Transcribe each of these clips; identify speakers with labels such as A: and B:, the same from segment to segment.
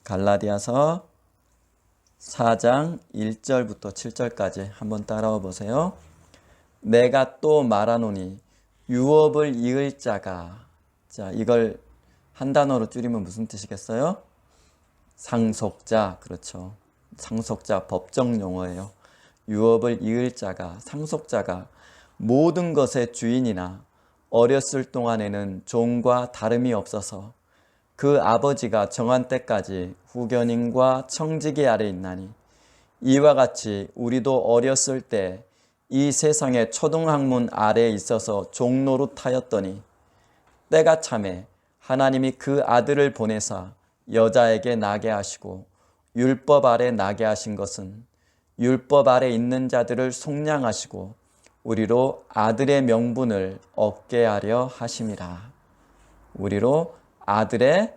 A: 갈라디아서 4장 1절부터 7절까지 한번 따라와 보세요. 내가 또 말하노니 유업을 이을 자가, 자, 이걸 한 단어로 줄이면 무슨 뜻이겠어요? 상속자, 그렇죠. 상속자, 법정 용어예요. 유업을 이을 자가, 상속자가 모든 것의 주인이나 어렸을 동안에는 종과 다름이 없어서 그 아버지가 정한 때까지 후견인과 청지기 아래 있나니, 이와 같이 우리도 어렸을 때 이 세상의 초등학문 아래에 있어서 종노릇하였더니 때가 차매 하나님이 그 아들을 보내사 여자에게 나게 하시고 율법 아래 나게 하신 것은 율법 아래 있는 자들을 속량하시고 우리로 아들의 명분을 얻게 하려 하심이라. 우리로 아들의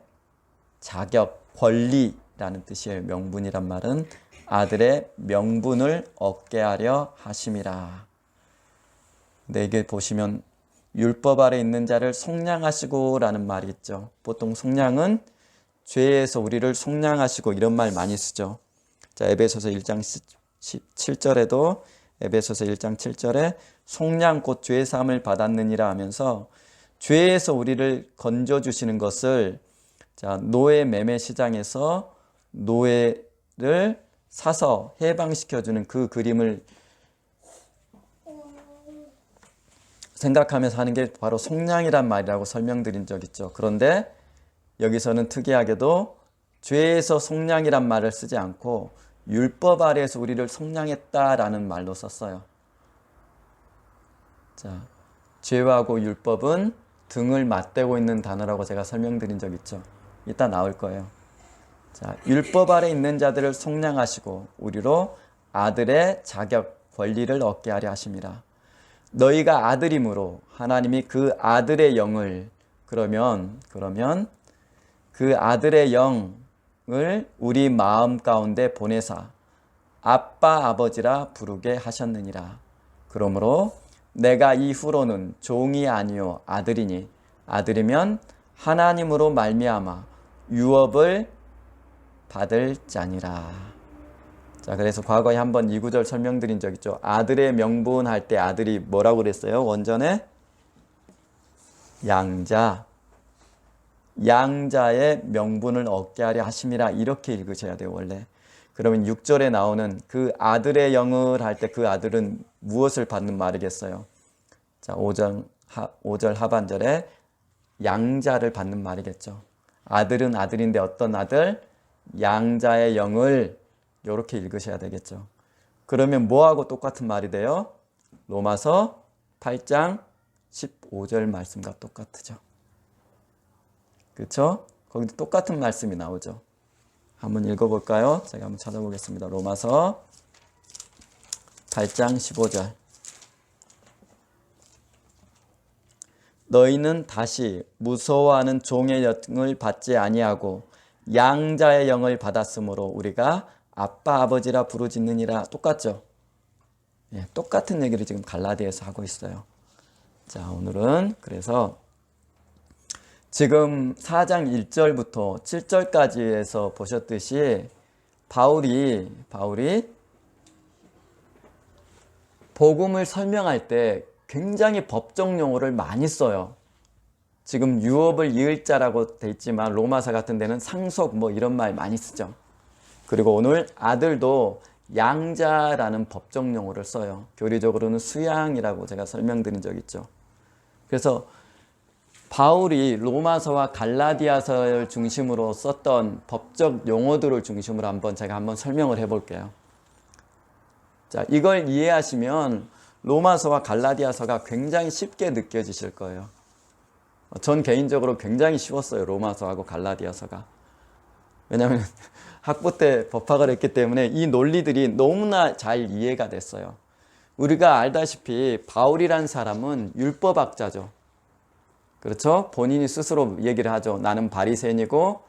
A: 자격, 권리라는 뜻이에요. 명분이란 말은 아들의 명분을 얻게 하려 하심이라. 근데 이게 보시면 율법 아래 있는 자를 속량하시고 라는 말이 있죠. 보통 속량은 죄에서 우리를 속량하시고 이런 말 많이 쓰죠. 자, 에베소서 1장 7절에도 에베소서 1장 7절에 속량 곧 죄 사함을 받았느니라 하면서 죄에서 우리를 건져주시는 것을, 자, 노예 매매 시장에서 노예를 사서 해방시켜주는 그 그림을 생각하면서 하는 게 바로 속량이란 말이라고 설명드린 적 있죠. 그런데 여기서는 특이하게도 죄에서 속량이란 말을 쓰지 않고 율법 아래에서 우리를 속량했다라는 말로 썼어요. 자, 죄하고 율법은 등을 맞대고 있는 단어라고 제가 설명드린 적 있죠. 이따 나올 거예요. 자, 율법 아래 있는 자들을 속량하시고 우리로 아들의 자격, 권리를 얻게 하려 하심이라. 너희가 아들이므로 하나님이 그 아들의 영을, 그러면 그 아들의 영을 우리 마음 가운데 보내사 아빠 아버지라 부르게 하셨느니라. 그러므로 내가 이후로는 종이 아니요 아들이니, 아들이면 하나님으로 말미암아 유업을 받을 자니라. 자, 그래서 과거에 한번 이 구절 설명드린 적 있죠. 아들의 명분 할 때 아들이 뭐라고 그랬어요? 원전에 양자의 명분을 얻게 하려 하심이라, 이렇게 읽으셔야 돼요, 원래. 그러면 6절에 나오는 그 아들의 영을 할 때 그 아들은 무엇을 받는 말이겠어요? 자, 5절 하반절에 양자를 받는 말이겠죠. 아들은 아들인데 어떤 아들? 양자의 영을, 이렇게 읽으셔야 되겠죠. 그러면 뭐하고 똑같은 말이 돼요? 로마서 8장 15절 말씀과 똑같죠. 그렇죠? 거기도 똑같은 말씀이 나오죠. 한번 읽어볼까요? 제가 한번 찾아보겠습니다. 로마서 8장 15절. 너희는 다시 무서워하는 종의 영을 받지 아니하고 양자의 영을 받았으므로 우리가 아빠 아버지라 부르짖느니라. 똑같죠? 예, 똑같은 얘기를 지금 갈라디아에서 하고 있어요. 자, 오늘은 그래서 지금 4장 1절부터 7절까지에서 보셨듯이 바울이 복음을 설명할 때 굉장히 법정 용어를 많이 써요. 지금 유업을 이을 자라고 돼 있지만 로마서 같은 데는 상속 뭐 이런 말 많이 쓰죠. 그리고 오늘 아들도 양자라는 법정 용어를 써요. 교리적으로는 수양이라고 제가 설명드린 적 있죠. 그래서 바울이 로마서와 갈라디아서를 중심으로 썼던 법적 용어들을 중심으로 제가 한번 설명을 해볼게요. 자, 이걸 이해하시면 로마서와 갈라디아서가 굉장히 쉽게 느껴지실 거예요. 전 개인적으로 굉장히 쉬웠어요. 로마서하고 갈라디아서가. 왜냐하면 학부 때 법학을 했기 때문에 이 논리들이 너무나 잘 이해가 됐어요. 우리가 알다시피 바울이란 사람은 율법학자죠. 그렇죠? 본인이 스스로 얘기를 하죠. 나는 바리새인이고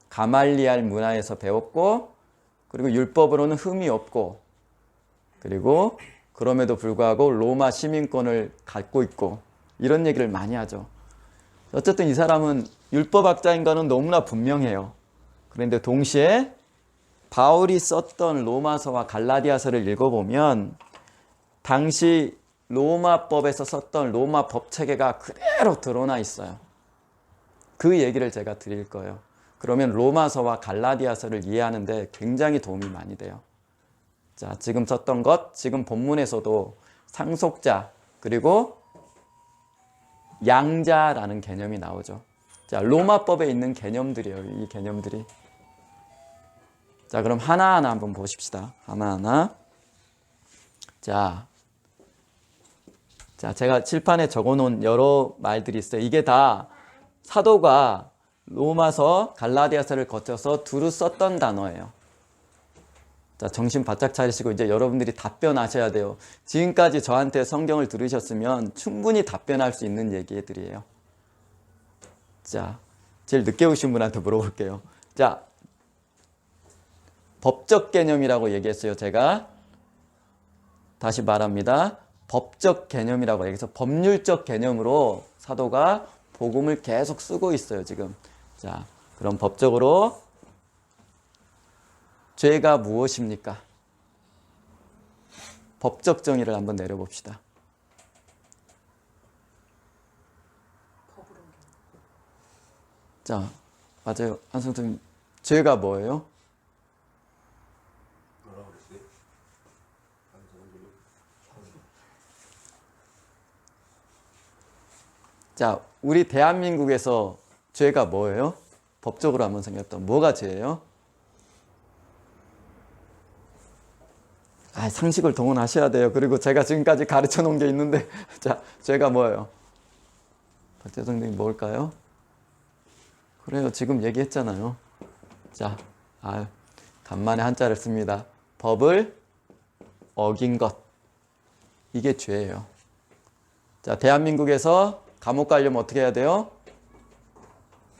A: 가말리알 문화에서 배웠고, 그리고 율법으로는 흠이 없고, 그리고 그럼에도 불구하고 로마 시민권을 갖고 있고, 이런 얘기를 많이 하죠. 어쨌든 이 사람은 율법학자인 거는 너무나 분명해요. 그런데 동시에 바울이 썼던 로마서와 갈라디아서를 읽어보면 당시 로마법에서 썼던 로마 법 체계가 그대로 드러나 있어요. 그 얘기를 제가 드릴 거예요. 그러면 로마서와 갈라디아서를 이해하는데 굉장히 도움이 많이 돼요. 자, 지금 썼던 것, 지금 본문에서도 상속자 그리고 양자라는 개념이 나오죠. 자, 로마법에 있는 개념들이에요. 이 개념들이. 자, 그럼 하나하나 한번 보십시다. 하나하나. 자, 제가 칠판에 적어놓은 여러 말들이 있어요. 이게 다 사도가 로마서, 갈라디아서를 거쳐서 두루 썼던 단어예요. 자, 정신 바짝 차리시고 이제 여러분들이 답변하셔야 돼요. 지금까지 저한테 성경을 들으셨으면 충분히 답변할 수 있는 얘기들이에요. 자, 제일 늦게 오신 분한테 물어볼게요. 자, 법적 개념이라고 얘기했어요. 제가 다시 말합니다. 법적 개념이라고 얘기해서 법률적 개념으로 사도가 복음을 계속 쓰고 있어요. 지금. 자, 그럼 법적으로 죄가 무엇입니까? 법적 정의를 한번 내려봅시다. 자, 맞아요. 한성님, 죄가 뭐예요? 자, 우리 대한민국에서 죄가 뭐예요? 법적으로 한번 생각해보면 뭐가 죄예요? 상식을 동원하셔야 돼요. 그리고 제가 지금까지 가르쳐 놓은 게 있는데 자, 죄가 뭐예요? 박재성님 뭘까요? 그래요. 지금 얘기했잖아요. 자, 간만에 한자를 씁니다. 법을 어긴 것. 이게 죄예요. 자, 대한민국에서 감옥 가려면 어떻게 해야 돼요?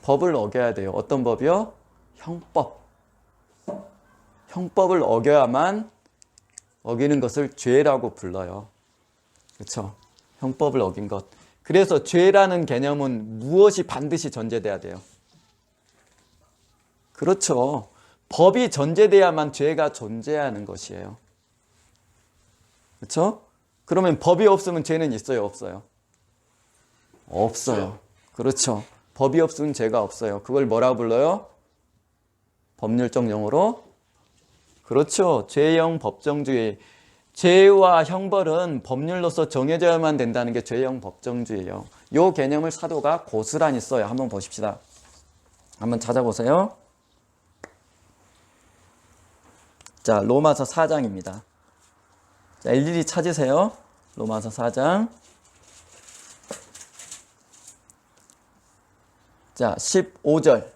A: 법을 어겨야 돼요. 어떤 법이요? 형법. 형법을 어겨야만 어기는 것을 죄라고 불러요. 그렇죠? 형법을 어긴 것. 그래서 죄라는 개념은 무엇이 반드시 전제돼야 돼요? 그렇죠. 법이 전제돼야만 죄가 존재하는 것이에요. 그렇죠? 그러면 법이 없으면 죄는 있어요, 없어요? 없어요. 그렇죠. 법이 없으면 죄가 없어요. 그걸 뭐라고 불러요? 법률적 용어로? 그렇죠. 죄형 법정주의. 죄와 형벌은 법률로서 정해져야만 된다는 게 죄형 법정주의예요. 이 개념을 사도가 고스란히 써요. 한번 보십시다. 한번 찾아보세요. 자, 로마서 4장입니다. 자, 일일이 찾으세요. 로마서 4장. 자, 15절.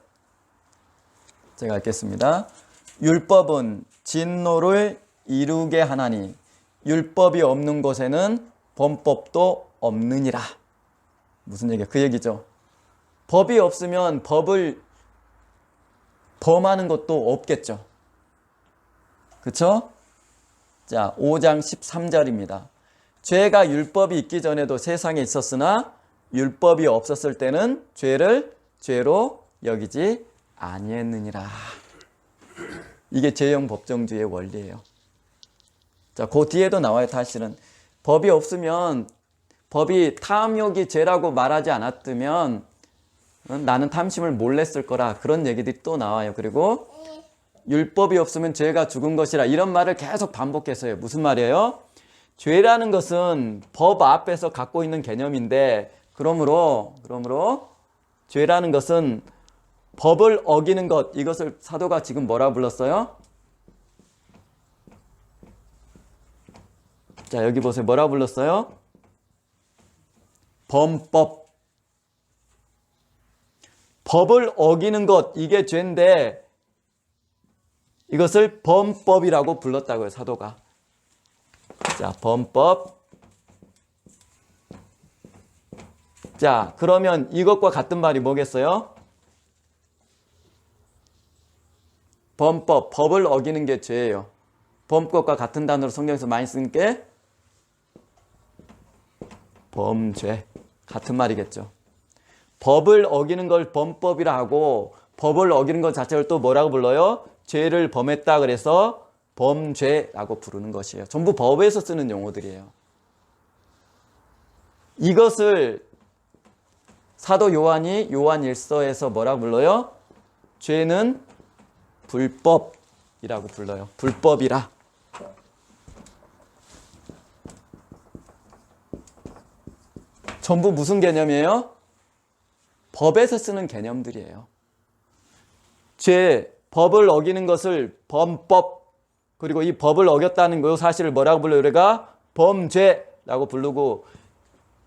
A: 제가 읽겠습니다. 율법은 진노를 이루게 하나니 율법이 없는 곳에는 범법도 없느니라. 무슨 얘기야? 그 얘기죠. 법이 없으면 법을 범하는 것도 없겠죠. 그렇죠? 자, 5장 13절입니다. 죄가 율법이 있기 전에도 세상에 있었으나 율법이 없었을 때는 죄를 죄로 여기지 아니했느니라. 이게 죄형 법정주의의 원리예요. 자, 그 뒤에도 나와요. 사실은 법이 없으면, 법이 탐욕이 죄라고 말하지 않았으면 나는 탐심을 몰래 쓸 거라, 그런 얘기들이 또 나와요. 그리고 율법이 없으면 죄가 죽은 것이라, 이런 말을 계속 반복해서요. 무슨 말이에요? 죄라는 것은 법 앞에서 갖고 있는 개념인데, 그러므로 죄라는 것은 법을 어기는 것, 이것을 사도가 지금 뭐라 불렀어요? 자, 여기 보세요. 뭐라 불렀어요? 범법. 법을 어기는 것, 이게 죄인데 이것을 범법이라고 불렀다고요, 사도가. 자, 범법. 자, 그러면 이것과 같은 말이 뭐겠어요? 범법, 법을 어기는 게 죄예요. 범법과 같은 단어로 성경에서 많이 쓰는 게 범죄. 같은 말이겠죠. 법을 어기는 걸 범법이라 하고 법을 어기는 것 자체를 또 뭐라고 불러요? 죄를 범했다 그래서 범죄라고 부르는 것이에요. 전부 법에서 쓰는 용어들이에요. 이것을 사도 요한이 요한 1서에서 뭐라고 불러요? 죄는 불법이라고 불러요. 불법이라. 전부 무슨 개념이에요? 법에서 쓰는 개념들이에요. 죄, 법을 어기는 것을 범법, 그리고 이 법을 어겼다는 그 사실을 뭐라고 불러요? 우리가 범죄라고 부르고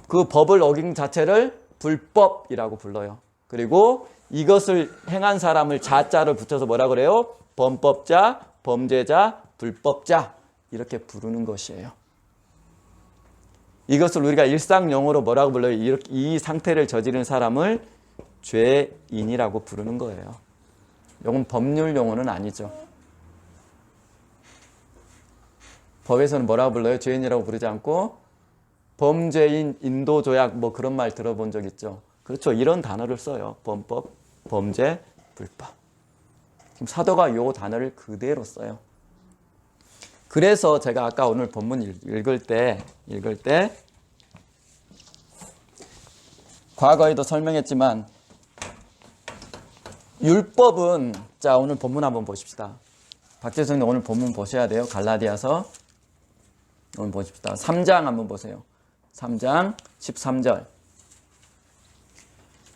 A: 그 법을 어긴 자체를 불법이라고 불러요. 그리고 이것을 행한 사람을 자자를 붙여서 뭐라고 그래요? 범법자, 범죄자, 불법자 이렇게 부르는 것이에요. 이것을 우리가 일상 용어로 뭐라고 불러요? 이 상태를 저지른 사람을 죄인이라고 부르는 거예요. 이건 법률 용어는 아니죠. 법에서는 뭐라고 불러요? 죄인이라고 부르지 않고 범죄인, 인도조약 뭐 그런 말 들어본 적 있죠? 그렇죠. 이런 단어를 써요. 범법, 범죄, 불법. 지금 사도가 이 단어를 그대로 써요. 그래서 제가 아까 오늘 본문 읽을 때 과거에도 설명했지만 율법은 자 오늘 본문 한번 보십시다. 박재성님 오늘 본문 보셔야 돼요. 갈라디아서 오늘 보십시다. 3장 한번 보세요. 3장 13절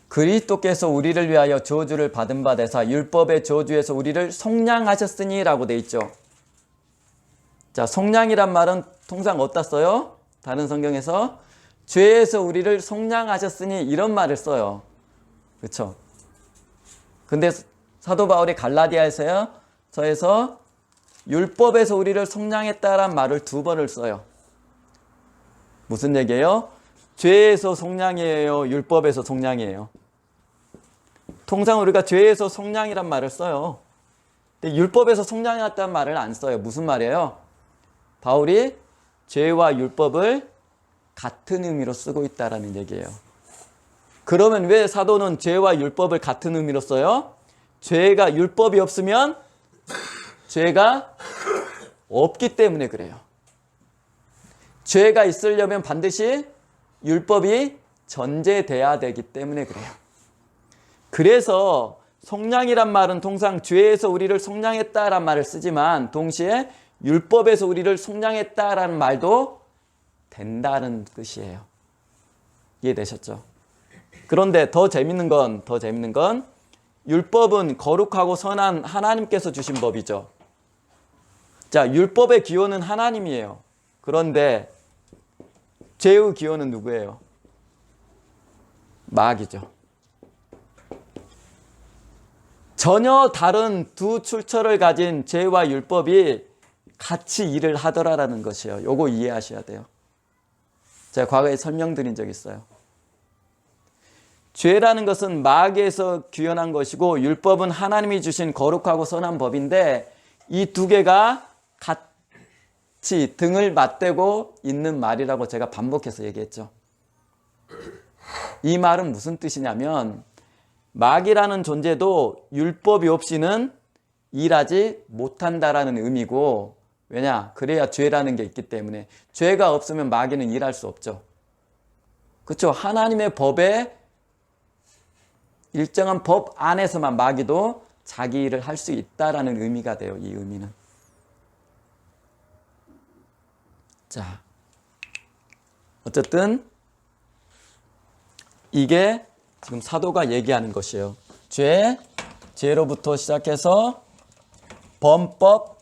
A: 그리스도께서 우리를 위하여 저주를 받은 바 되사 율법의 저주에서 우리를 속량하셨으니 라고 돼 있죠. 자, 속량이란 말은 통상 어디다 써요? 다른 성경에서 죄에서 우리를 속량하셨으니 이런 말을 써요. 그렇죠? 근데 사도 바울이 갈라디아에서요. 저에서 율법에서 우리를 속량했다란 말을 2번을 써요. 무슨 얘기예요? 죄에서 속량이에요? 율법에서 속량이에요? 통상 우리가 죄에서 속량이란 말을 써요. 근데 율법에서 속량했다는 말을 안 써요. 무슨 말이에요? 바울이 죄와 율법을 같은 의미로 쓰고 있다라는 얘기예요. 그러면 왜 사도는 죄와 율법을 같은 의미로 써요? 죄가 율법이 없으면 죄가 없기 때문에 그래요. 죄가 있으려면 반드시 율법이 전제돼야 되기 때문에 그래요. 그래서 속량이란 말은 통상 죄에서 우리를 속량했다란 말을 쓰지만 동시에 율법에서 우리를 속량했다라는 말도 된다는 뜻이에요. 이해되셨죠? 그런데 더 재밌는 건 율법은 거룩하고 선한 하나님께서 주신 법이죠. 자, 율법의 기원은 하나님이에요. 그런데 죄의 기원은 누구예요? 마귀죠. 전혀 다른 두 출처를 가진 죄와 율법이 같이 일을 하더라라는 것이에요. 요거 이해하셔야 돼요. 제가 과거에 설명드린 적 있어요. 죄라는 것은 마귀에서 규현한 것이고 율법은 하나님이 주신 거룩하고 선한 법인데 이 두 개가 같이 등을 맞대고 있는 말이라고 제가 반복해서 얘기했죠. 이 말은 무슨 뜻이냐면 마귀라는 존재도 율법이 없이는 일하지 못한다라는 의미고 왜냐? 그래야 죄라는 게 있기 때문에 죄가 없으면 마귀는 일할 수 없죠. 그렇죠? 하나님의 법에 일정한 법 안에서만 마귀도 자기 일을 할 수 있다라는 의미가 돼요. 이 의미는. 자, 어쨌든 이게 지금 사도가 얘기하는 것이에요. 죄로부터 시작해서 범법,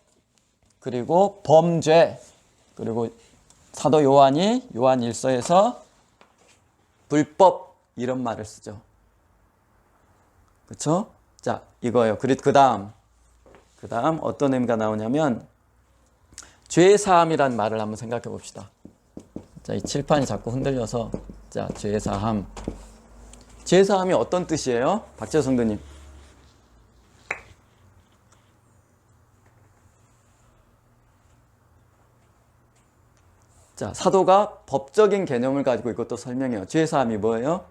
A: 그리고 범죄, 그리고 사도 요한이 요한 1서에서 불법 이런 말을 쓰죠. 그렇죠? 자, 이거예요. 그 다음 어떤 의미가 나오냐면 죄사함이라는 말을 한번 생각해 봅시다. 자, 이 칠판이 자꾸 흔들려서 자, 죄사함. 죄사함이 어떤 뜻이에요? 박재호 성도님. 자, 사도가 법적인 개념을 가지고 이것도 설명해요. 죄사함이 뭐예요?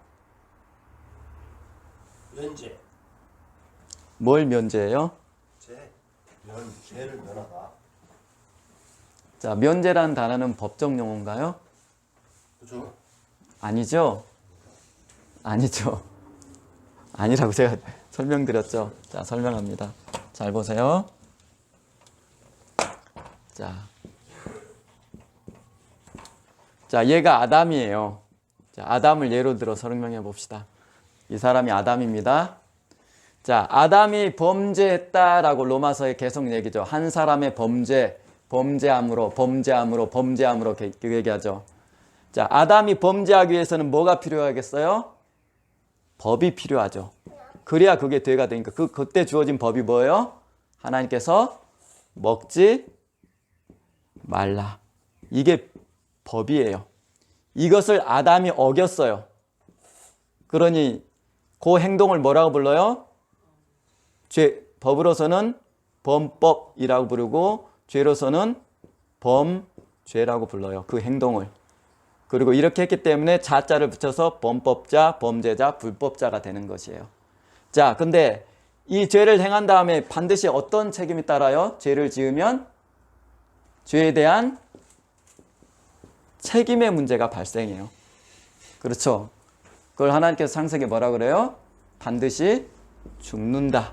B: 면제.
A: 뭘 면제해요?
B: 죄를 면하다.
A: 자, 면제라는 단어는 법정 용어인가요?
B: 그렇죠?
A: 아니죠? 아니죠. 아니라고 제가 설명드렸죠. 자, 설명합니다. 잘 보세요. 자, 얘가 아담이에요. 자, 아담을 예로 들어 설명해 봅시다. 이 사람이 아담입니다. 자, 아담이 범죄했다라고 로마서에 계속 얘기죠. 한 사람의 범죄함으로 얘기하죠. 자, 아담이 범죄하기 위해서는 뭐가 필요하겠어요? 법이 필요하죠. 그래야 그게 죄가 되니까 그때 주어진 법이 뭐예요? 하나님께서 먹지 말라. 이게 법이에요. 이것을 아담이 어겼어요. 그러니 그 행동을 뭐라고 불러요? 법으로서는 범법이라고 부르고 죄로서는 범죄라고 불러요. 그 행동을. 그리고 이렇게 했기 때문에 자자를 붙여서 범법자, 범죄자, 불법자가 되는 것이에요. 자, 근데 이 죄를 행한 다음에 반드시 어떤 책임이 따라요? 죄를 지으면 죄에 대한 책임의 문제가 발생해요. 그렇죠? 그걸 하나님께서 창세기에 뭐라 그래요? 반드시 죽는다.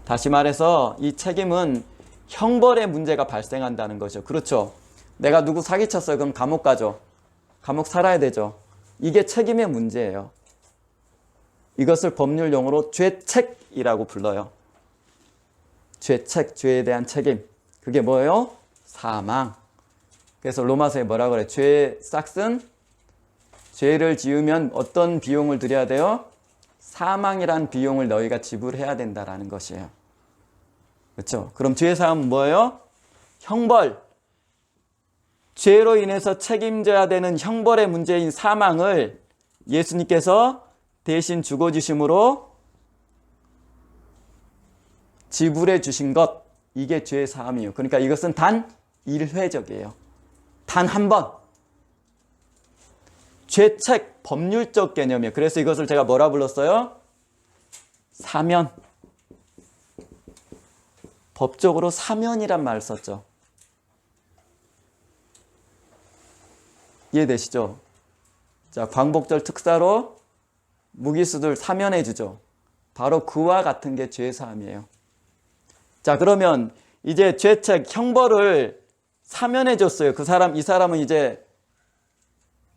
A: 다시 말해서 이 책임은 형벌의 문제가 발생한다는 거죠. 그렇죠? 내가 누구 사기쳤어요. 그럼 감옥 가죠. 감옥 살아야 되죠. 이게 책임의 문제예요. 이것을 법률 용어로 죄책이라고 불러요. 죄책, 죄에 대한 책임. 그게 뭐예요? 사망. 그래서 로마서에 뭐라 그래? 죄의 싹은 죄를 지으면 어떤 비용을 들여야 돼요? 사망이란 비용을 너희가 지불해야 된다라는 것이에요. 그렇죠? 그럼 죄의 사함은 뭐예요? 형벌. 죄로 인해서 책임져야 되는 형벌의 문제인 사망을 예수님께서 대신 죽어주심으로 지불해 주신 것, 이게 죄의 사함이에요. 그러니까 이것은 단 1회적이에요. 단 한 번. 죄책, 법률적 개념이에요. 그래서 이것을 제가 뭐라 불렀어요? 사면. 법적으로 사면이란 말을 썼죠. 이해되시죠? 자, 광복절 특사로 무기수들 사면해 주죠. 바로 그와 같은 게 죄사함이에요. 자, 그러면 이제 죄책, 형벌을 사면해 줬어요. 이 사람은 이제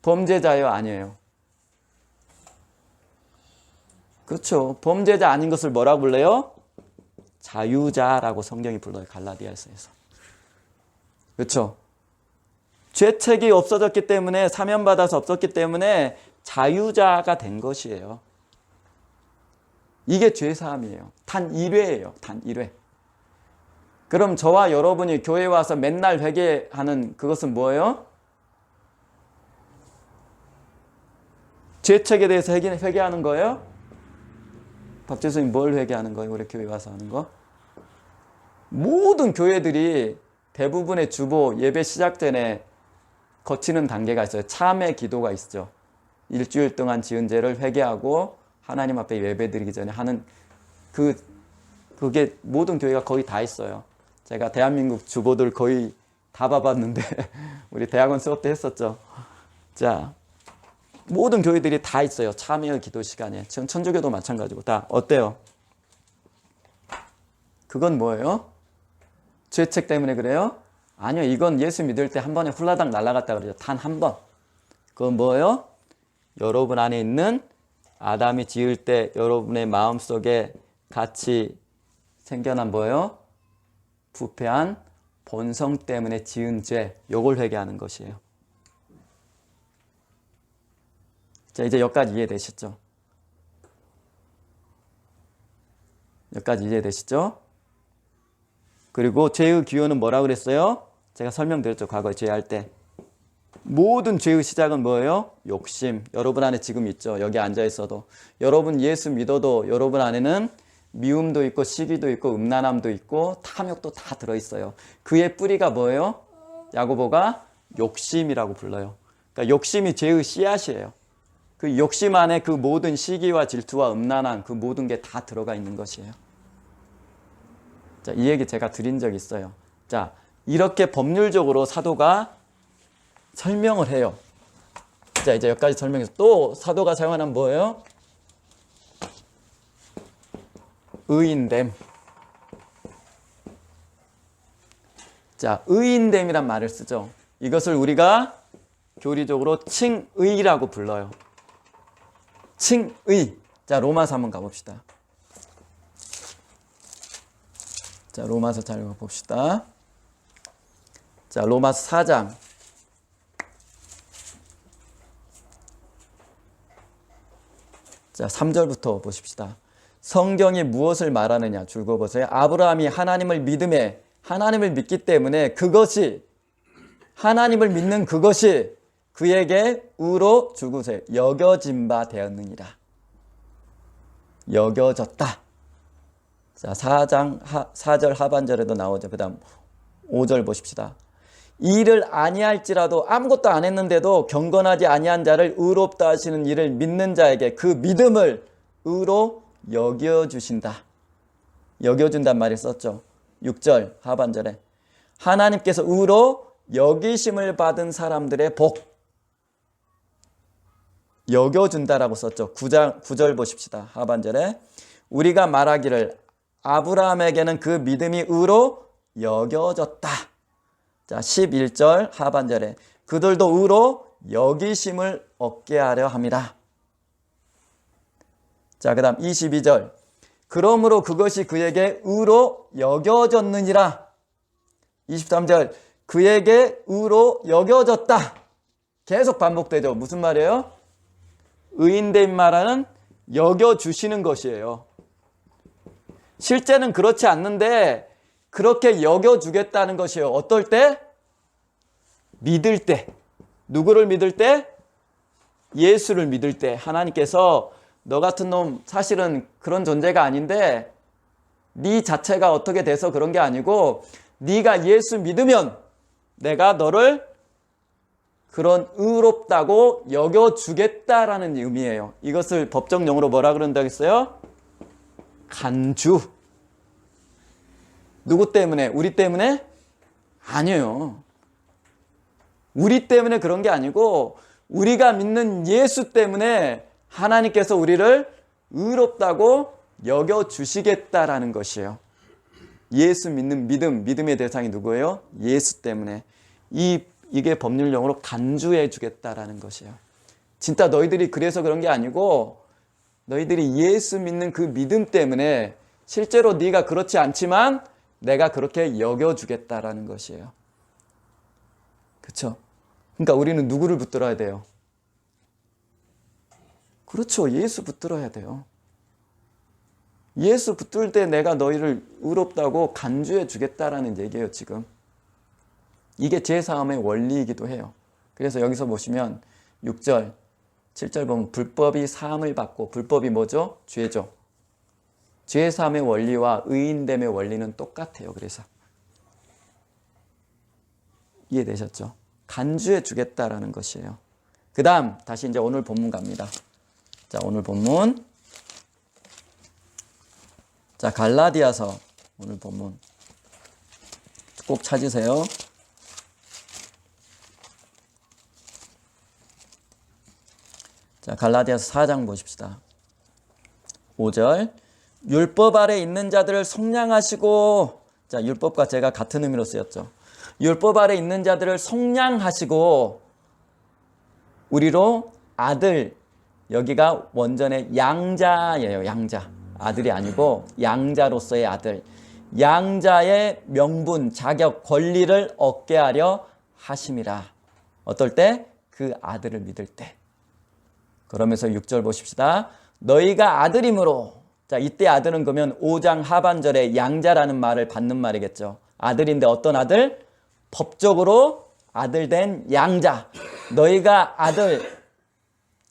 A: 범죄자예요, 아니에요? 그렇죠. 범죄자 아닌 것을 뭐라 불러요? 자유자라고 성경이 불러요. 갈라디아서에서. 그렇죠. 죄책이 없어졌기 때문에, 사면받아서 없었기 때문에 자유자가 된 것이에요. 이게 죄사함이에요. 단 1회예요. 단 1회. 그럼 저와 여러분이 교회에 와서 맨날 회개하는 그것은 뭐예요? 죄책에 대해서 회개하는 거예요? 박재수님 뭘 회개하는 거예요? 우리 교회 와서 하는 거? 모든 교회들이 대부분의 주보 예배 시작 전에 거치는 단계가 있어요. 참회 기도가 있죠. 일주일 동안 지은 죄를 회개하고 하나님 앞에 예배 드리기 전에 하는 그게 모든 교회가 거의 다 있어요. 제가 대한민국 주보들 거의 다 봐봤는데 우리 대학원 수업 때 했었죠. 자, 모든 교회들이 다 있어요. 참회 기도 시간에. 지금 천주교도 마찬가지고 다 어때요? 그건 뭐예요? 죄책 때문에 그래요? 아니요. 이건 예수 믿을 때 한 번에 훌라당 날아갔다 그러죠. 단 한 번. 그건 뭐예요? 여러분 안에 있는 아담이 지을 때 여러분의 마음속에 같이 생겨난 뭐예요? 부패한 본성 때문에 지은 죄. 요걸 회개하는 것이에요. 자, 이제 여기까지 이해되시죠? 여기까지 이해되시죠? 그리고 죄의 기원은 뭐라고 그랬어요? 제가 설명드렸죠. 과거에 죄할 때. 모든 죄의 시작은 뭐예요? 욕심. 여러분 안에 지금 있죠. 여기 앉아 있어도. 여러분 예수 믿어도 여러분 안에는 미움도 있고 시기도 있고 음란함도 있고 탐욕도 다 들어있어요. 그의 뿌리가 뭐예요? 야고보가 욕심이라고 불러요. 그러니까 욕심이 죄의 씨앗이에요. 그 욕심 안에 그 모든 시기와 질투와 음란한 그 모든 게 다 들어가 있는 것이에요. 자, 이 얘기 제가 드린 적이 있어요. 자, 이렇게 법률적으로 사도가 설명을 해요. 자, 이제 여기까지 설명해서 또 사도가 사용하는 뭐예요? 의인됨. 자, 의인됨이란 말을 쓰죠. 이것을 우리가 교리적으로 칭의라고 불러요. 칭의. 자, 로마서 한번 가봅시다. 자, 로마서 잘 봅시다. 자, 로마서 4장. 자, 3절부터 보십시다. 성경이 무엇을 말하느냐 줄 그어보세요. 아브라함이 하나님을 믿음에 하나님을 믿기 때문에 그것이 하나님을 믿는 그것이 그에게 의로 줄 그어보세요. 여겨진 바 되었느니라. 여겨졌다. 자, 4장 4절 하반절에도 나오죠. 그 다음 5절 보십시다. 이를 아니할지라도 아무것도 안 했는데도 경건하지 아니한 자를 의롭다 하시는 이를 믿는 자에게 그 믿음을 의로 여겨주신다. 여겨준단 말이 썼죠. 6절 하반절에 하나님께서 의로 여기심을 받은 사람들의 복 여겨준다라고 썼죠. 9절 보십시다. 하반절에 우리가 말하기를 아브라함에게는 그 믿음이 의로 여겨졌다. 자, 11절 하반절에 그들도 의로 여기심을 얻게 하려 함이라. 자, 그 다음 22절 그러므로 그것이 그에게 의로 여겨졌느니라. 23절 그에게 의로 여겨졌다. 계속 반복되죠. 무슨 말이에요? 의인된 말은 여겨주시는 것이에요. 실제는 그렇지 않는데 그렇게 여겨주겠다는 것이에요. 어떨 때? 믿을 때. 누구를 믿을 때? 예수를 믿을 때. 하나님께서 너 같은 놈 사실은 그런 존재가 아닌데 네 자체가 어떻게 돼서 그런 게 아니고 네가 예수 믿으면 내가 너를 그런 의롭다고 여겨주겠다라는 의미예요. 이것을 법정 용어로 뭐라 그런다고 했어요? 간주. 누구 때문에? 우리 때문에? 아니에요. 우리 때문에 그런 게 아니고 우리가 믿는 예수 때문에 하나님께서 우리를 의롭다고 여겨주시겠다라는 것이에요. 예수 믿는 믿음의 대상이 누구예요? 예수 때문에. 이게 법률 용어로 간주해 주겠다라는 것이에요. 진짜 너희들이 그래서 그런 게 아니고 너희들이 예수 믿는 그 믿음 때문에 실제로 네가 그렇지 않지만 내가 그렇게 여겨주겠다라는 것이에요. 그렇죠? 그러니까 우리는 누구를 붙들어야 돼요? 그렇죠. 예수 붙들어야 돼요. 예수 붙들 때 내가 너희를 의롭다고 간주해 주겠다라는 얘기예요, 지금. 이게 제사함의 원리이기도 해요. 그래서 여기서 보시면 6절, 7절 보면 불법이 사함을 받고, 불법이 뭐죠? 죄죠. 죄사함의 원리와 의인됨의 원리는 똑같아요. 그래서 이해되셨죠? 간주해 주겠다라는 것이에요. 그 다음 다시 이제 오늘 본문 갑니다. 자, 오늘 본문. 자, 갈라디아서 오늘 본문 꼭 찾으세요. 자, 갈라디아서 4장 보십시다. 5절 율법 아래 있는 자들을 속량하시고, 자, 율법과 제가 같은 의미로 쓰였죠. 율법 아래 있는 자들을 속량하시고 우리로 아들, 여기가 원전의 양자예요. 양자. 아들이 아니고 양자로서의 아들. 양자의 명분, 자격, 권리를 얻게 하려 하심이라. 어떨 때? 그 아들을 믿을 때. 그러면서 6절 보십시다. 너희가 아들이므로. 자, 이때 아들은 그러면 5장 하반절에 양자라는 말을 받는 말이겠죠. 아들인데 어떤 아들? 법적으로 아들 된 양자. 너희가 아들,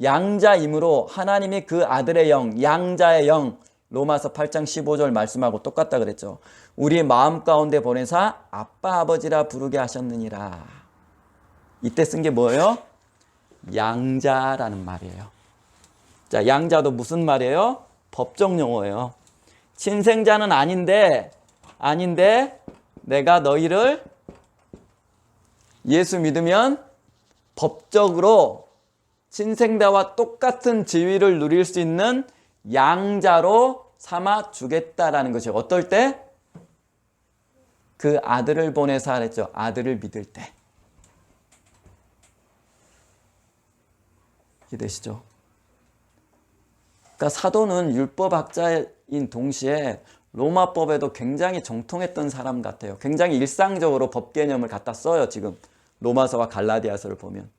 A: 양자이므로 하나님이 그 아들의 영, 양자의 영, 로마서 8장 15절 말씀하고 똑같다 그랬죠. 우리 마음 가운데 보내사 아빠 아버지라 부르게 하셨느니라. 이때 쓴 게 뭐예요? 양자라는 말이에요. 자, 양자도 무슨 말이에요? 법정 용어예요. 친생자는 아닌데 내가 너희를 예수 믿으면 법적으로 친생자와 똑같은 지위를 누릴 수 있는 양자로 삼아 주겠다라는 것이에요. 어떨 때? 그 아들을 보내사 그랬죠. 아들을 믿을 때. 이해되시죠? 그러니까 사도는 율법학자인 동시에 로마법에도 굉장히 정통했던 사람 같아요. 굉장히 일상적으로 법 개념을 갖다 써요. 지금 로마서와 갈라디아서를 보면.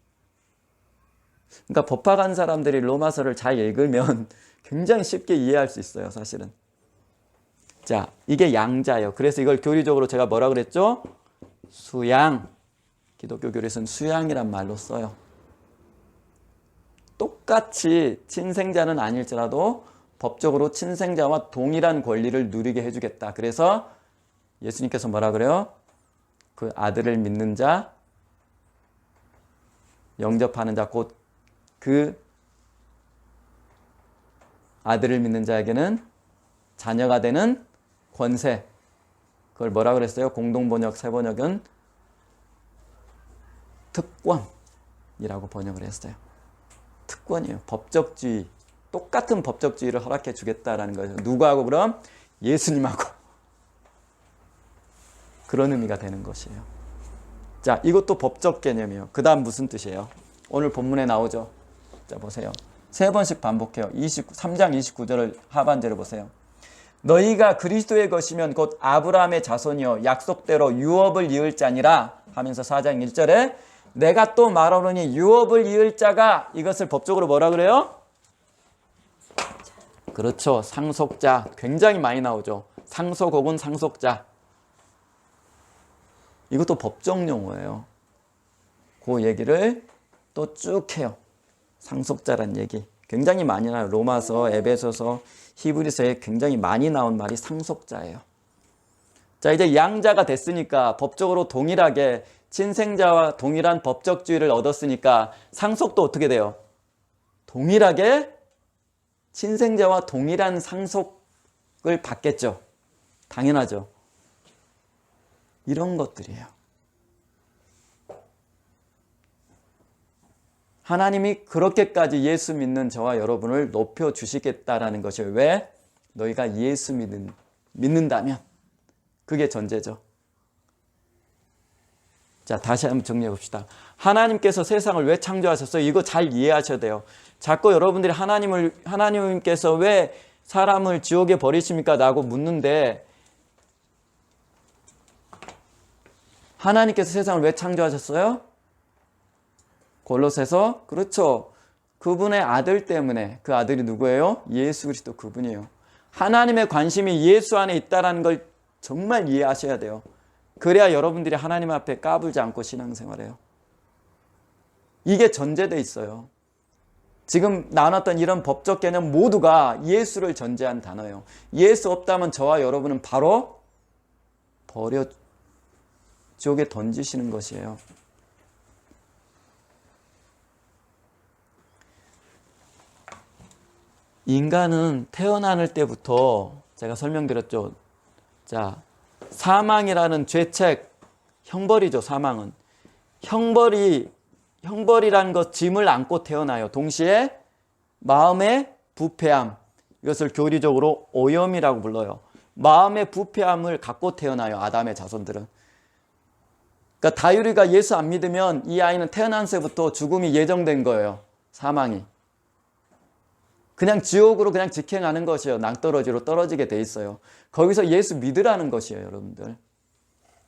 A: 그러니까 법학한 사람들이 로마서를 잘 읽으면 굉장히 쉽게 이해할 수 있어요. 사실은. 자, 이게 양자예요. 그래서 이걸 교리적으로 제가 뭐라 그랬죠? 수양. 기독교 교리에서는 수양이란 말로 써요. 똑같이 친생자는 아닐지라도 법적으로 친생자와 동일한 권리를 누리게 해주겠다. 그래서 예수님께서 뭐라 그래요? 그 아들을 믿는 자, 영접하는 자, 곧 그 아들을 믿는 자에게는 자녀가 되는 권세. 그걸 뭐라 그랬어요? 공동번역, 세번역은 특권이라고 번역을 했어요. 특권이에요. 법적주의. 똑같은 법적주의를 허락해 주겠다라는 거죠. 누구하고 그럼? 예수님하고. 그런 의미가 되는 것이에요. 자, 이것도 법적 개념이에요. 그 다음 무슨 뜻이에요? 오늘 본문에 나오죠. 자, 보세요. 세 번씩 반복해요. 3장 29절을 하반절을 보세요. 너희가 그리스도의 것이면 곧 아브라함의 자손이요 약속대로 유업을 이을 자니라 하면서 4장 1절에 내가 또 말하노니 유업을 이을 자가 이것을 법적으로 뭐라 그래요? 그렇죠. 상속자. 굉장히 많이 나오죠. 상속 혹은 상속자. 이것도 법정 용어예요. 그 얘기를 또 쭉 해요. 상속자란 얘기. 굉장히 많이 나와요. 로마서, 에베소서, 히브리서에 굉장히 많이 나온 말이 상속자예요. 자, 이제 양자가 됐으니까 법적으로 동일하게 친생자와 동일한 법적주의를 얻었으니까 상속도 어떻게 돼요? 동일하게 친생자와 동일한 상속을 받겠죠. 당연하죠. 이런 것들이에요. 하나님이 그렇게까지 예수 믿는 저와 여러분을 높여주시겠다라는 것이에요. 왜? 너희가 예수 믿는다면. 그게 전제죠. 자, 다시 한번 정리해 봅시다. 하나님께서 세상을 왜 창조하셨어요? 이거 잘 이해하셔야 돼요. 자꾸 여러분들이 하나님께서 왜 사람을 지옥에 버리십니까? 라고 묻는데 하나님께서 세상을 왜 창조하셨어요? 골로새서 그렇죠. 그분의 아들 때문에. 그 아들이 누구예요? 예수 그리스도 그분이에요. 하나님의 관심이 예수 안에 있다는 걸 정말 이해하셔야 돼요. 그래야 여러분들이 하나님 앞에 까불지 않고 신앙생활해요. 이게 전제되어 있어요. 지금 나눴던 이런 법적 개념 모두가 예수를 전제한 단어예요. 예수 없다면 저와 여러분은 바로 버려 지옥에 던지시는 것이에요. 인간은 태어날 때부터 제가 설명드렸죠. 자, 사망이라는 죄책, 형벌이죠. 사망은. 형벌이라는 것 짐을 안고 태어나요. 동시에 마음의 부패함, 이것을 교리적으로 오염이라고 불러요. 마음의 부패함을 갖고 태어나요. 아담의 자손들은. 그러니까 다유리가 예수 안 믿으면 이 아이는 태어난 새부터 죽음이 예정된 거예요. 사망이. 그냥 지옥으로 그냥 직행하는 것이에요. 낭떠러지로 떨어지게 돼 있어요. 거기서 예수 믿으라는 것이에요, 여러분들.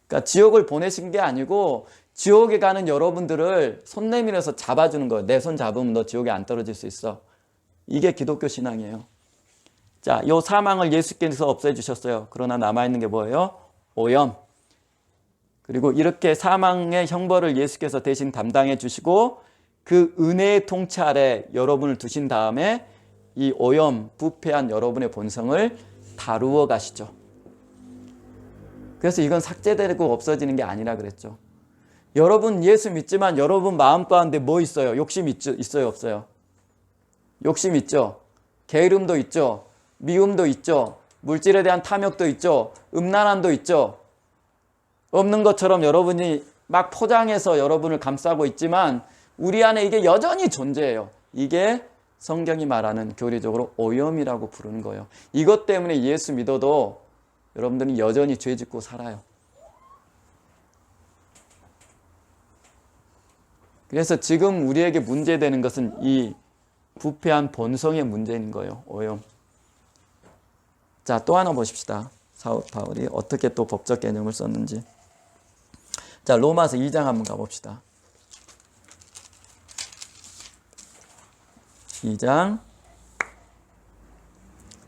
A: 그러니까 지옥을 보내신 게 아니고 지옥에 가는 여러분들을 손 내밀어서 잡아주는 거예요. 내 손 잡으면 너 지옥에 안 떨어질 수 있어. 이게 기독교 신앙이에요. 자, 요 사망을 예수께서 없애주셨어요. 그러나 남아있는 게 뭐예요? 오염. 그리고 이렇게 사망의 형벌을 예수께서 대신 담당해 주시고 그 은혜의 통치 아래 여러분을 두신 다음에 이 오염, 부패한 여러분의 본성을 다루어 가시죠. 그래서 이건 삭제되고 없어지는 게 아니라 그랬죠. 여러분 예수 믿지만 여러분 마음 가운데 뭐 있어요? 욕심 있어요? 없어요? 욕심 있죠. 게으름도 있죠. 미움도 있죠. 물질에 대한 탐욕도 있죠. 음란함도 있죠. 없는 것처럼 여러분이 막 포장해서 여러분을 감싸고 있지만 우리 안에 이게 여전히 존재해요. 이게 성경이 말하는 교리적으로 오염이라고 부르는 거예요. 이것 때문에 예수 믿어도 여러분들은 여전히 죄 짓고 살아요. 그래서 지금 우리에게 문제되는 것은 이 부패한 본성의 문제인 거예요. 오염. 자, 또 하나 보십시다. 사도 바울이 어떻게 또 법적 개념을 썼는지. 자, 로마서 2장 한번 가봅시다. 2장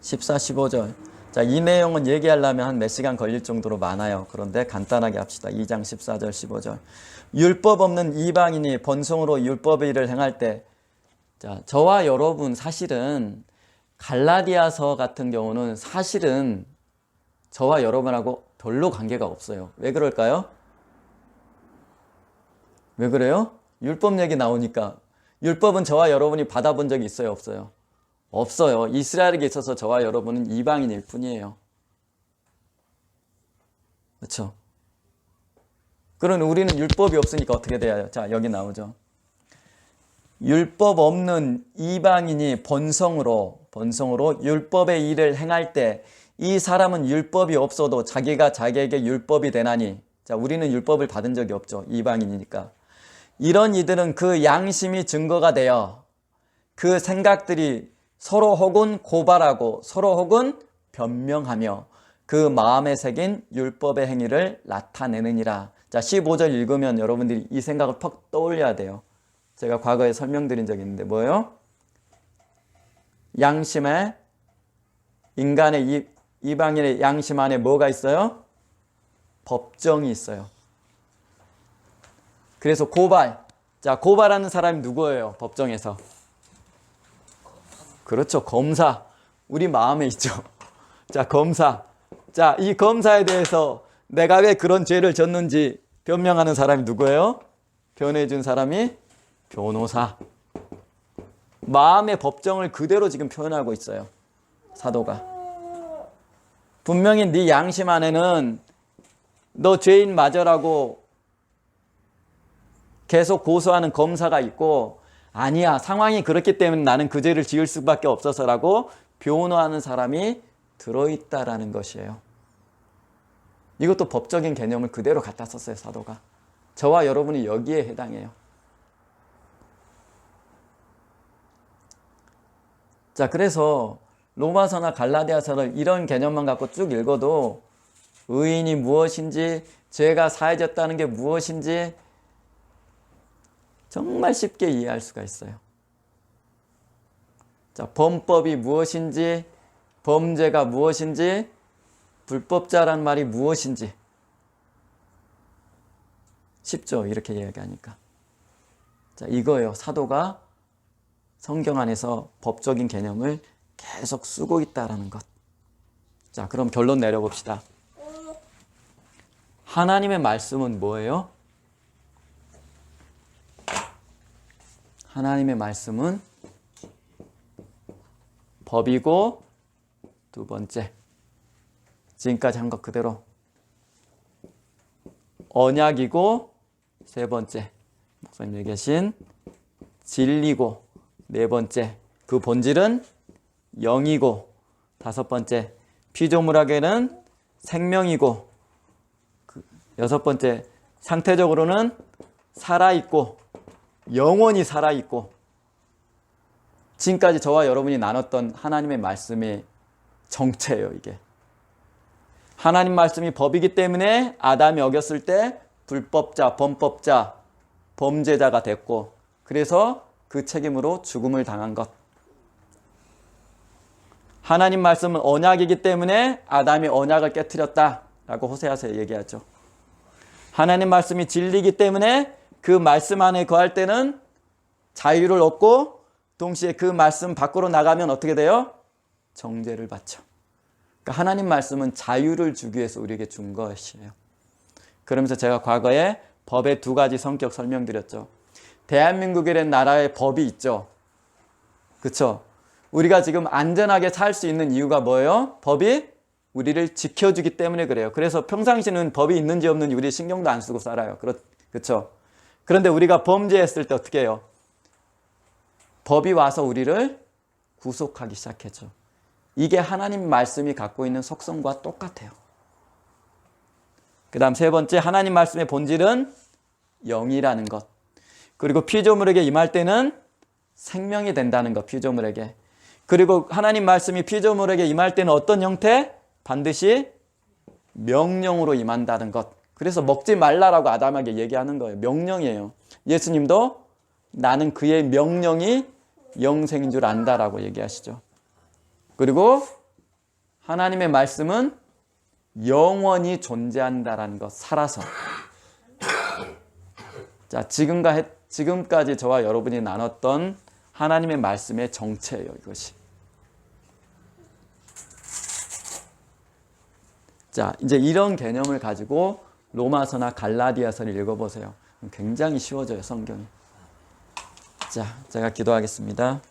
A: 14, 15절. 자, 이 내용은 얘기하려면 한 몇 시간 걸릴 정도로 많아요. 그런데 간단하게 합시다. 2장 14절, 15절. 율법 없는 이방인이 본성으로 율법의 일을 행할 때, 자, 저와 여러분 사실은 갈라디아서 같은 경우는 사실은 저와 여러분하고 별로 관계가 없어요. 왜 그럴까요? 왜 그래요? 율법 얘기 나오니까. 율법은 저와 여러분이 받아본 적이 있어요, 없어요? 없어요. 이스라엘에게 있어서 저와 여러분은 이방인일 뿐이에요. 그렇죠? 그럼 우리는 율법이 없으니까 어떻게 돼야 해요? 자, 여기 나오죠. 율법 없는 이방인이 본성으로 율법의 일을 행할 때 이 사람은 율법이 없어도 자기가 자기에게 율법이 되나니. 자, 우리는 율법을 받은 적이 없죠. 이방인이니까. 이런 이들은 그 양심이 증거가 되어 그 생각들이 서로 혹은 고발하고 서로 혹은 변명하며 그 마음에 새긴 율법의 행위를 나타내느니라. 자, 15절 읽으면 여러분들이 이 생각을 퍽 떠올려야 돼요. 제가 과거에 설명드린 적이 있는데 뭐예요? 양심에, 인간의 이방인의 양심 안에 뭐가 있어요? 법정이 있어요. 그래서 고발. 자, 고발하는 사람이 누구예요? 법정에서. 그렇죠. 검사. 우리 마음에 있죠. 자, 검사. 자, 이 검사에 대해서 내가 왜 그런 죄를 졌는지 변명하는 사람이 누구예요? 변해준 사람이 변호사. 마음의 법정을 그대로 지금 표현하고 있어요. 사도가. 분명히 네 양심 안에는 너 죄인 맞으라고 계속 고소하는 검사가 있고, 아니야, 상황이 그렇기 때문에 나는 그 죄를 지을 수밖에 없어서라고 변호하는 사람이 들어있다라는 것이에요. 이것도 법적인 개념을 그대로 갖다 썼어요, 사도가. 저와 여러분이 여기에 해당해요. 자, 그래서 로마서나 갈라디아서를 이런 개념만 갖고 쭉 읽어도 의인이 무엇인지, 죄가 사해졌다는 게 무엇인지 정말 쉽게 이해할 수가 있어요. 자, 범법이 무엇인지, 범죄가 무엇인지, 불법자란 말이 무엇인지 쉽죠, 이렇게 이야기하니까. 자, 이거예요. 사도가 성경 안에서 법적인 개념을 계속 쓰고 있다라는 것. 자, 그럼 결론 내려봅시다. 하나님의 말씀은 뭐예요? 하나님의 말씀은 법이고, 두 번째, 지금까지 한 것 그대로 언약이고, 세 번째, 목사님 얘기하신 진리고, 네 번째, 그 본질은 영이고, 다섯 번째, 피조물에게는 생명이고, 여섯 번째, 상태적으로는 살아있고, 영원히 살아있고. 지금까지 저와 여러분이 나눴던 하나님의 말씀의 정체예요, 이게. 하나님 말씀이 법이기 때문에 아담이 어겼을 때 불법자, 범법자, 범죄자가 됐고, 그래서 그 책임으로 죽음을 당한 것. 하나님 말씀은 언약이기 때문에 아담이 언약을 깨트렸다라고 호세아서 얘기하죠. 하나님 말씀이 진리이기 때문에 그 말씀 안에 거할 때는 자유를 얻고, 동시에 그 말씀 밖으로 나가면 어떻게 돼요? 정죄를 받죠. 그러니까 하나님 말씀은 자유를 주기 위해서 우리에게 준 것이에요. 그러면서 제가 과거에 법의 두 가지 성격 설명드렸죠. 대한민국이라는 나라의 법이 있죠. 그쵸? 우리가 지금 안전하게 살 수 있는 이유가 뭐예요? 법이 우리를 지켜주기 때문에 그래요. 그래서 평상시는 법이 있는지 없는지 우리 신경도 안 쓰고 살아요. 그쵸? 그런데 우리가 범죄했을 때 어떻게 해요? 법이 와서 우리를 구속하기 시작했죠. 이게 하나님 말씀이 갖고 있는 속성과 똑같아요. 그 다음 세 번째, 하나님 말씀의 본질은 영이라는 것. 그리고 피조물에게 임할 때는 생명이 된다는 것, 피조물에게. 그리고 하나님 말씀이 피조물에게 임할 때는 어떤 형태? 반드시 명령으로 임한다는 것. 그래서 먹지 말라라고 아담에게 얘기하는 거예요. 명령이에요. 예수님도 나는 그의 명령이 영생인 줄 안다라고 얘기하시죠. 그리고 하나님의 말씀은 영원히 존재한다라는 것, 살아서. 자, 지금까지 저와 여러분이 나눴던 하나님의 말씀의 정체예요, 이것이. 자, 이제 이런 개념을 가지고 로마서나 갈라디아서를 읽어보세요. 굉장히 쉬워져요, 성경이. 자, 제가 기도하겠습니다.